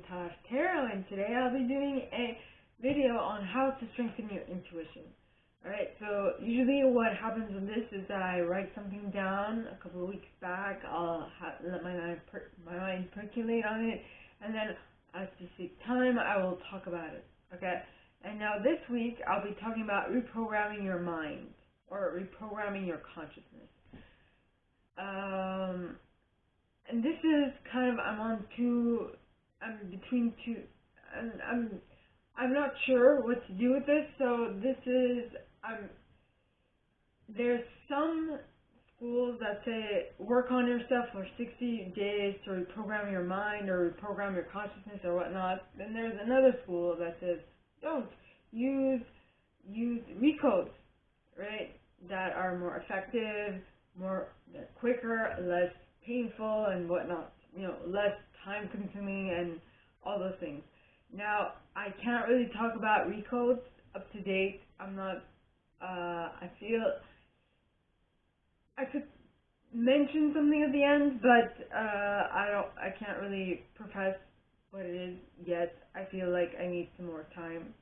Tarot, and today I'll be doing a video on how to strengthen your intuition. Alright, so usually what happens with this is that I write something down a couple of weeks back, I'll let my mind percolate on it, and then at a specific time I will talk about it, okay? And now this week I'll be talking about reprogramming your mind, or reprogramming your consciousness. And this is kind of, I'm between two, and I'm not sure what to do with this, so this is, there's some schools that say work on yourself for 60 days to reprogram your mind or reprogram your consciousness or whatnot. Then there's another school that says don't, use recodes, right, that are more effective, quicker, less painful and whatnot, less time consuming and all those things. Now, I can't really talk about recodes up to date. I'm not, I feel I could mention something at the end, but I can't really profess what it is yet. I feel like I need some more time.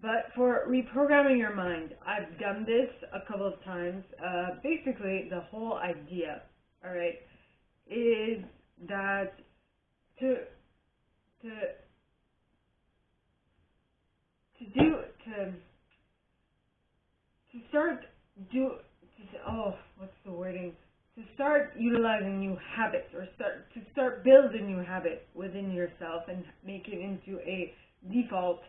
But for reprogramming your mind, I've done this a couple of times. Basically, the whole idea, alright, is that to start utilizing new habits, or start build a new habit within yourself and make it into a default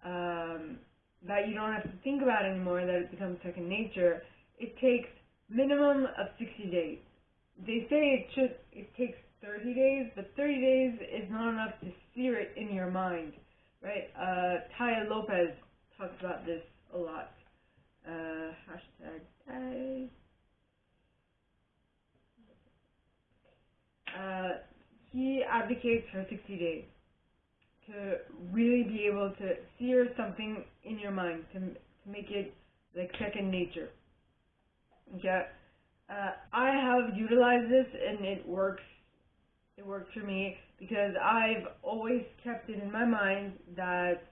that you don't have to think about anymore, that it becomes second nature. It takes minimum of 60 days. They say it takes 30 days, but 30 days is not enough to sear it in your mind, right? Taya Lopez talks about this a lot. Hashtag Taya. He advocates for 60 days to really be able to sear something in your mind, to make it like second nature. Okay, I have utilized this and it works. It works for me because I've always kept it in my mind that,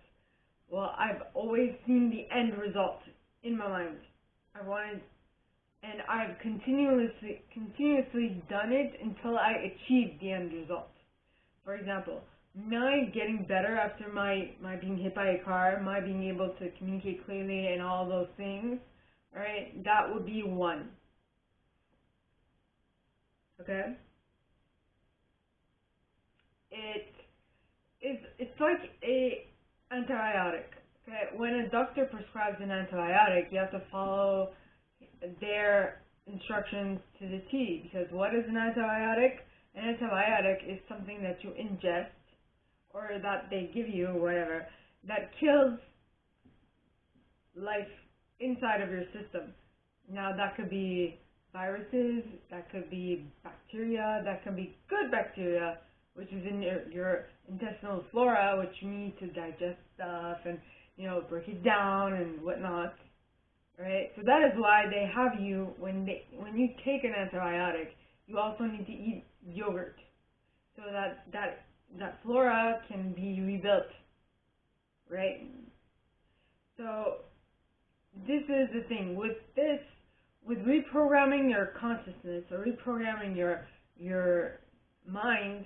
well, I've always seen the end result in my mind. And I've continuously done it until I achieved the end result. For example, my getting better after my being hit by a car, my being able to communicate clearly and all those things, alright, that would be one. Okay? It's like a antibiotic. Okay? When a doctor prescribes an antibiotic, you have to follow their instructions to the T, because what is an antibiotic? An antibiotic is something that you ingest, or that they give you, whatever, that kills life inside of your system. Now, that could be viruses, that could be bacteria, that could be good bacteria, which is in your intestinal flora, which you need to digest stuff and, break it down and whatnot. Right? So that is why they have you, when you take an antibiotic, you also need to eat yogurt, so that flora can be rebuilt, right? So this is the thing with this, with reprogramming your consciousness or reprogramming your mind.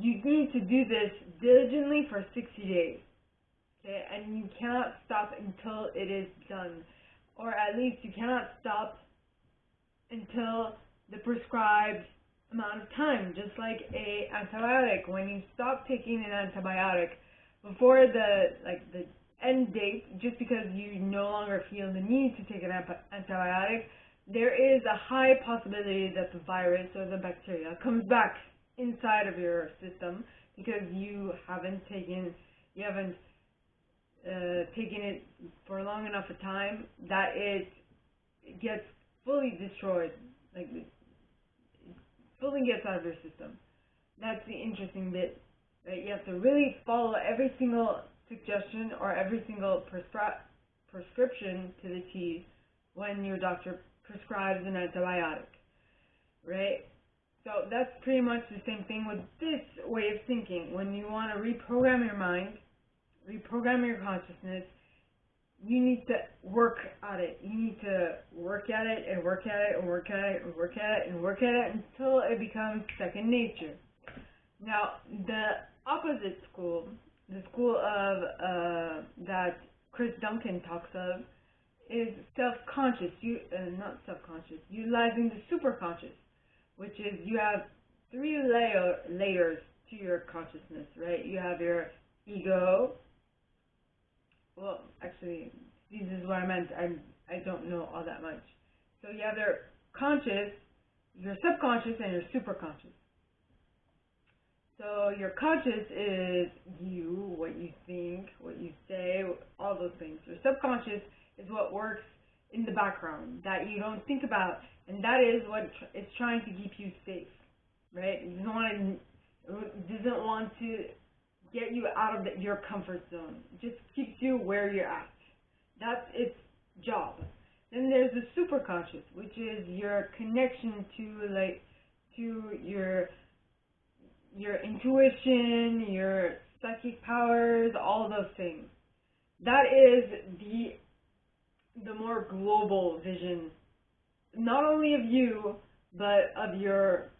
You need to do this diligently for 60 days. Okay, and you cannot stop until it is done, or at least you cannot stop until the prescribed amount of time. Just like a antibiotic, when you stop taking an antibiotic before the end date, just because you no longer feel the need to take an antibiotic, there is a high possibility that the virus or the bacteria comes back inside of your system because you haven't taken it for long enough a time that it gets fully destroyed, like it fully gets out of your system. That's the interesting bit, right? You have to really follow every single suggestion or every single prescription to the T when your doctor prescribes an antibiotic, right? So that's pretty much the same thing with this way of thinking. When you want to reprogram your mind, reprogram your consciousness, you need to work at it. You need to work at it and work at it and work at it and work at it and work at it until it becomes second nature. Now, the opposite school, the school of that Strtengthen talks of, is self-conscious. Not self-conscious, utilizing the superconscious, which is you have three layers to your consciousness, right? You have your ego. Well, actually, this is what I meant. I don't know all that much. So you have your conscious, your subconscious, and your superconscious. So your conscious is you, what you think, what you say, all those things. Your subconscious is what works in the background that you don't think about, and that is what is trying to keep you safe, right? It doesn't want to get you out of your comfort zone. It just keeps you where you're at. That's its job. Then there's the superconscious, which is your connection to your intuition, your psychic powers, all those things. That is the more global vision, not only of you, but of your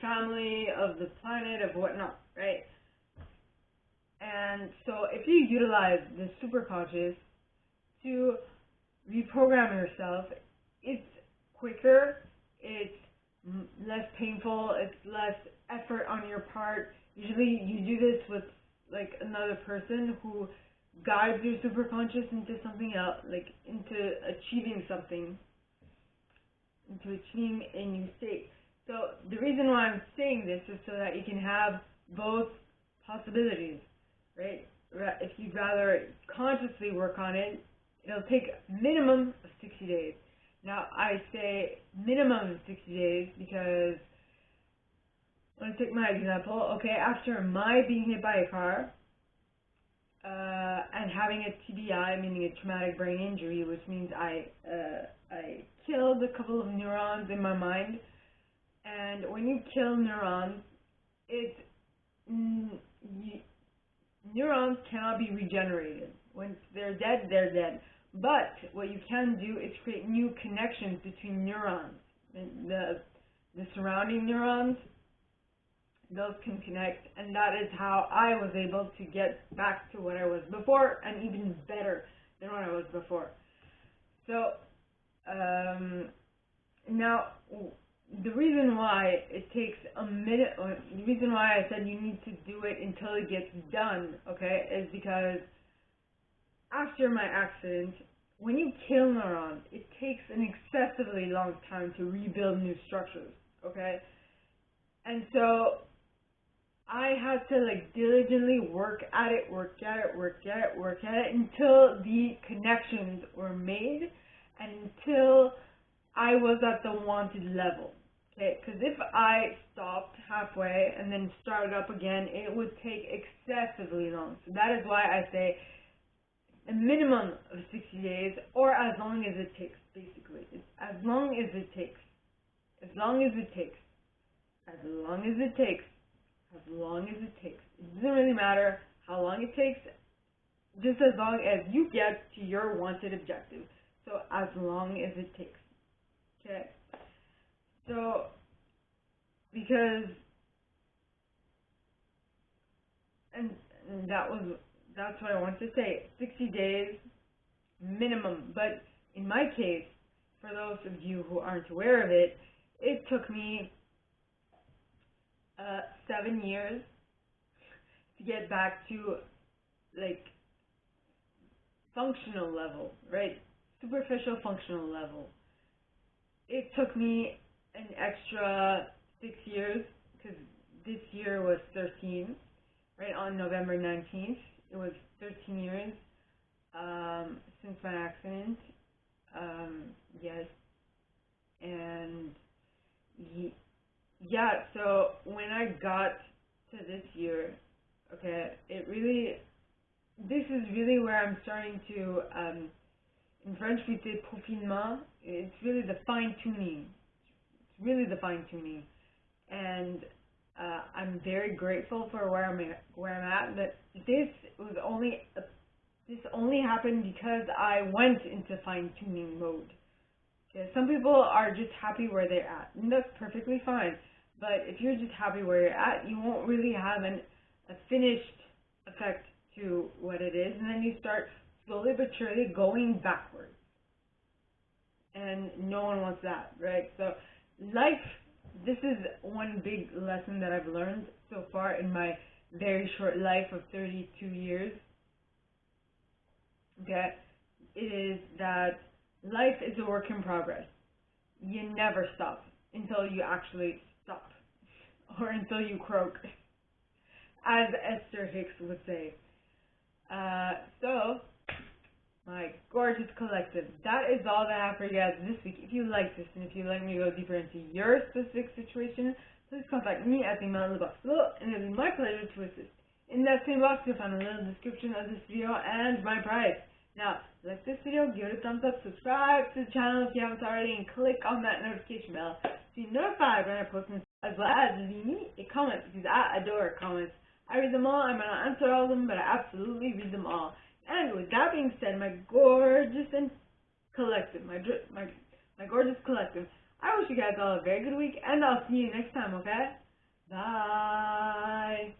family, of the planet, of whatnot, right? And so if you utilize the superconscious to reprogram yourself, it's quicker, it's less painful, it's less effort on your part. Usually you do this with like another person who guides your superconscious into something else, like into achieving something, into achieving a new state. So the reason why I'm saying this is so that you can have both possibilities, right? If you'd rather consciously work on it, it'll take a minimum of 60 days. Now, I say minimum of 60 days because, I'm going to take my example. Okay, after my being hit by a car and having a TBI, meaning a traumatic brain injury, which means I killed a couple of neurons in my mind. And when you kill neurons, neurons cannot be regenerated. Once they're dead, they're dead. But what you can do is create new connections between neurons. The surrounding neurons, those can connect, and that is how I was able to get back to what I was before, and even better than what I was before. So, now, the reason why it takes a minute, or the reason why I said you need to do it until it gets done, okay, is because after my accident, when you kill neurons, it takes an excessively long time to rebuild new structures, okay? And so I had to like diligently work at it until the connections were made and until I was at the wanted level, okay? Because if I stopped halfway and then started up again, it would take excessively long. So that is why I say a minimum of 60 days, or as long as it takes, basically. It's as long as it takes. As long as it takes. As long as it takes. As long as it takes. It doesn't really matter how long it takes, just as long as you get to your wanted objective. So as long as it takes. Okay? So, because, and that's what I want to say. 60 days minimum. But in my case, for those of you who aren't aware of it, it took me 7 years to get back to like functional level, right? Superficial functional level. It took me an extra 6 years because this year was 13, right? On November 19th. It was 13 years since my accident. Yes. And yeah, so when I got to this year, okay, this is really where I'm starting to, in French we say peaufinement. It's really the fine-tuning. It's really the fine-tuning and I'm very grateful for where I'm at. But this only happened because I went into fine-tuning mode. Okay? Some people are just happy where they're at, and that's perfectly fine. But if you're just happy where you're at, you won't really have a finished effect to what it is, and then you start slowly but surely going backwards. And no one wants that, right? So life, this is one big lesson that I've learned so far in my very short life of 32 years. Okay, it is that life is a work in progress. You never stop until you actually stop, or until you croak, as Esther Hicks would say. So, my gorgeous collective, that is all that I have for you guys this week. If you like this, and if you'd like me to go deeper into your specific situation, please contact me at the email in the box below, and it'll be my pleasure to assist. In that same box, you'll find a little description of this video and my price. Now, like this video, give it a thumbs up, subscribe to the channel if you haven't already, and click on that notification bell to be notified when I post this, as well as leave me a comment, because I adore comments. I read them all. I might not answer all of them, but I absolutely read them all. And with that being said, my gorgeous and collective, my gorgeous collective, I wish you guys all a very good week, and I'll see you next time, okay? Bye!